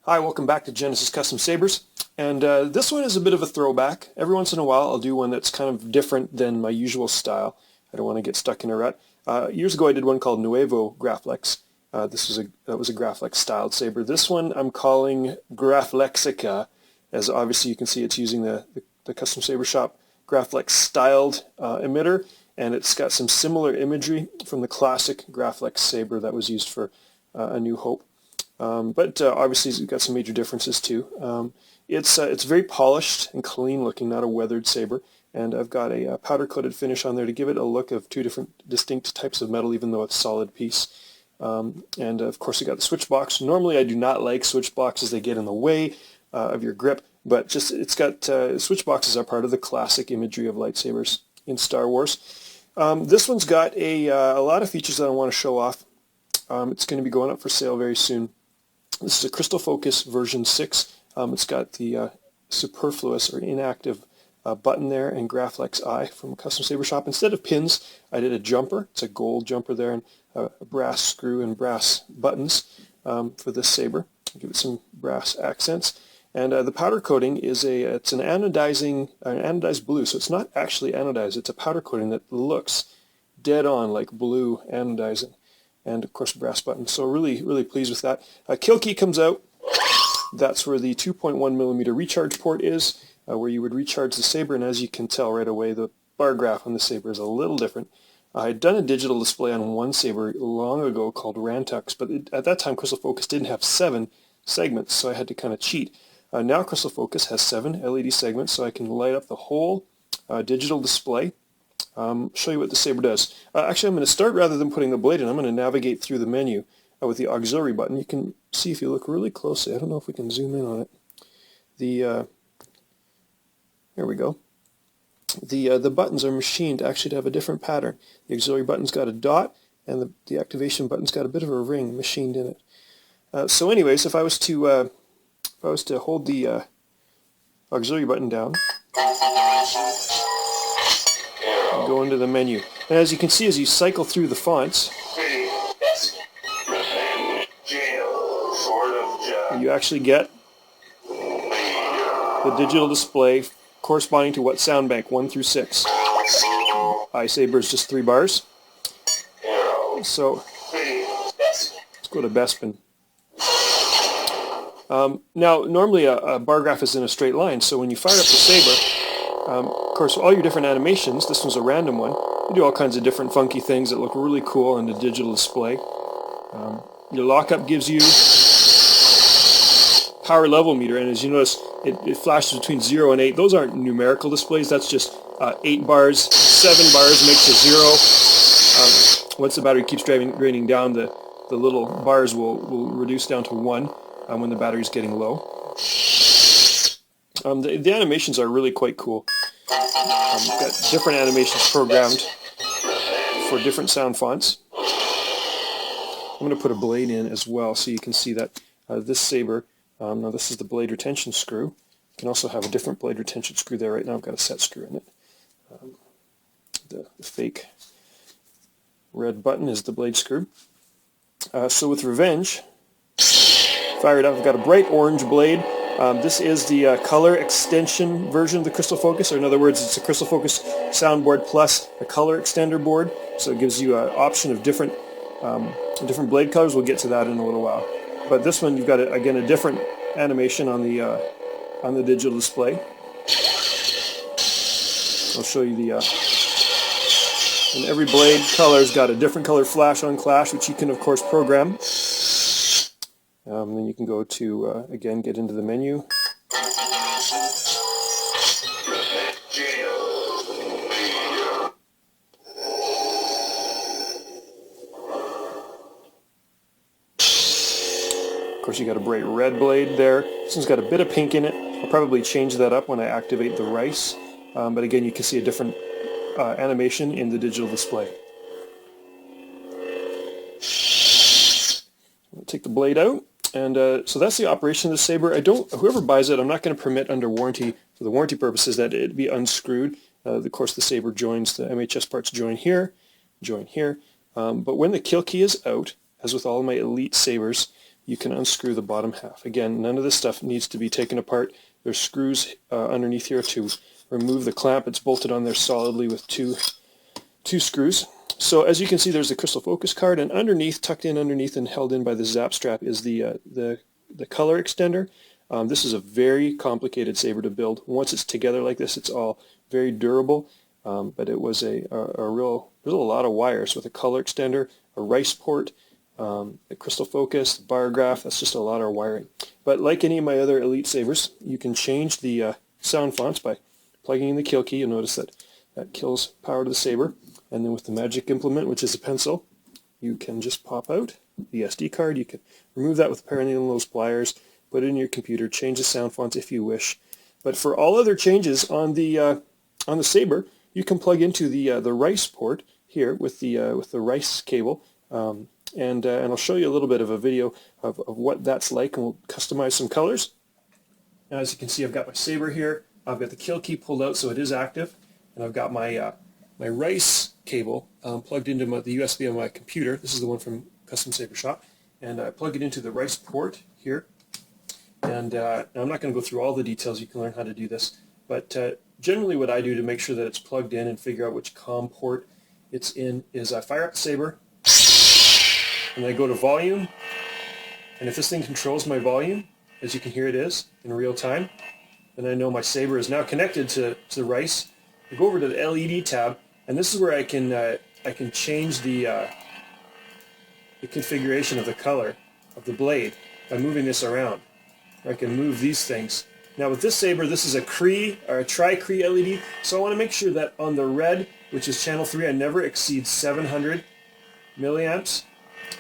Hi, welcome back to Genesis Custom Sabers, and this one is a bit of a throwback. Every once in a while I'll do one that's kind of different than my usual style. I don't want to get stuck in a rut. Years ago I did one called Nuevo Graflex. That was a Graflex styled saber. This one I'm calling Graflexica, as obviously you can see it's using the Custom Saber Shop Graflex styled emitter, and it's got some similar imagery from the classic Graflex saber that was used for A New Hope. But obviously it's got some major differences too. It's very polished and clean looking, not a weathered saber, and I've got a powder coated finish on there to give it a look of two different distinct types of metal, even though it's a solid piece. And of course I got the switch box. Normally I do not like switch boxes, they get in the way of your grip, but just it's got switch boxes are part of the classic imagery of lightsabers in Star Wars. This one's got a lot of features that I want to show off. It's going to be going up for sale very soon. This is a Crystal Focus version 6. It's got the superfluous or inactive button there and Graflex eye from Custom Saber Shop. Instead of pins, I did a jumper. It's a gold jumper there and a brass screw and brass buttons for this saber. I'll give it some brass accents. And the powder coating is it's an anodized blue, so it's not actually anodized. It's a powder coating that looks dead on like blue anodizing. And of course brass buttons, so really pleased with that. Kill key comes out. That's where the 2.1mm recharge port is, where you would recharge the saber, and as you can tell right away, the bar graph on the saber is a little different. I had done a digital display on one saber long ago called Rantux, but at that time Crystal Focus didn't have 7 segments, so I had to kind of cheat. Now Crystal Focus has 7 LED segments, so I can light up the whole digital display. Show you what the saber does. Actually, I'm going to start, rather than putting the blade in, I'm going to navigate through the menu with the auxiliary button. You can see if you look really closely. I don't know if we can zoom in on it. Here we go. The buttons are machined actually to have a different pattern. The auxiliary button's got a dot, and the activation button's got a bit of a ring machined in it. So anyways, if I was to hold the auxiliary button down, go into the menu. And as you can see, as you cycle through the fonts, you actually get the digital display corresponding to what sound bank, 1 through 6. iSaber is just 3 bars. So let's go to Bespin. Now normally a bar graph is in a straight line, so when you fire up the saber, of course, all your different animations, this one's a random one, you do all kinds of different funky things that look really cool on the digital display. Your lockup gives you power level meter, and as you notice, it flashes between 0 and 8. Those aren't numerical displays, that's just 8 bars, 7 bars makes a 0. Once the battery keeps draining down, the little bars will reduce down to 1 when the battery's getting low. The animations are really quite cool. We've got different animations programmed for different sound fonts. I'm going to put a blade in as well so you can see that this saber, now this is the blade retention screw. You can also have a different blade retention screw there. Right now I've got a set screw in it. The fake red button is the blade screw. So with Revenge, fire it up. I've got a bright orange blade. This is the color extension version of the Crystal Focus, or in other words, it's a Crystal Focus soundboard plus a color extender board, so it gives you an option of different blade colors. We'll get to that in a little while. But this one, you've got, again, a different animation on the digital display. I'll show you and every blade color's got a different color flash on clash, which you can, of course, program. Then you can go to, again, get into the menu. Of course, you got a bright red blade there. This one's got a bit of pink in it. I'll probably change that up when I activate the rice. But again, you can see a different animation in the digital display. I'll take the blade out. And so that's the operation of the saber. Whoever buys it, I'm not going to permit under warranty, for the warranty purposes, that it be unscrewed. Of course, the saber joins, the MHS parts join here. But when the kill key is out, as with all of my elite sabers, you can unscrew the bottom half. Again, none of this stuff needs to be taken apart. There's screws underneath here to remove the clamp. It's bolted on there solidly with two screws. So as you can see, there's the crystal focus card, and underneath, tucked in underneath and held in by the zap strap, is the color extender. This is a very complicated saber to build. Once it's together like this, it's all very durable, but it was there's a lot of wires with a color extender, a rice port, a crystal focus, bar graph. That's just a lot of wiring. But like any of my other Elite sabers, you can change the sound fonts by plugging in the kill key. You'll notice that kills power to the saber. And then with the magic implement, which is a pencil, you can just pop out the SD card. You can remove that with a pair of needle nose pliers, put it in your computer, change the sound fonts if you wish. But for all other changes on the saber, you can plug into the rice port here with the rice cable, and I'll show you a little bit of a video of what that's like, and we'll customize some colors. Now, as you can see, I've got my saber here. I've got the kill key pulled out so it is active, and I've got my my rice cable plugged into the USB on my computer. This is the one from Custom Saber Shop, and I plug it into the rice port here. And now I'm not going to go through all the details. You can learn how to do this, but generally what I do to make sure that it's plugged in and figure out which COM port it's in is I fire up the saber, and I go to volume, and if this thing controls my volume, as you can hear it is in real time, then I know my saber is now connected to the rice. I go over to the LED tab, and this is where I can change the configuration of the color of the blade by moving this around. I can move these things. Now with this saber, this is a Cree or a tri-Cree LED, so I want to make sure that on the red, which is channel 3, I never exceed 700 milliamps.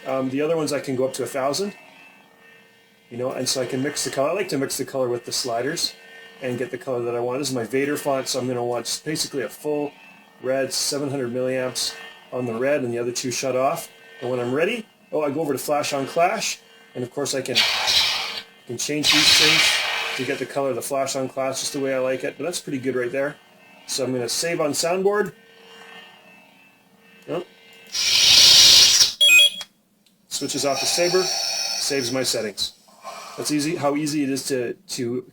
The other ones I can go up to 1,000. You know, and so I can mix the color. I like to mix the color with the sliders and get the color that I want. This is my Vader font, so I'm going to want basically a full red 700 milliamps on the red, and the other two shut off. And when I'm ready, I go over to Flash on Clash, and of course I can change these things to get the color of the Flash on Clash just the way I like it, but that's pretty good right there. So I'm going to save on soundboard. Oh. Switches off the saber, saves my settings. That's easy. How easy it is to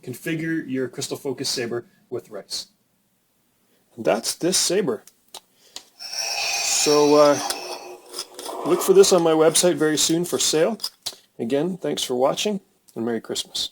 configure your crystal focus saber with rice. And that's this saber. So look for this on my website very soon for sale. Again, thanks for watching, and Merry Christmas.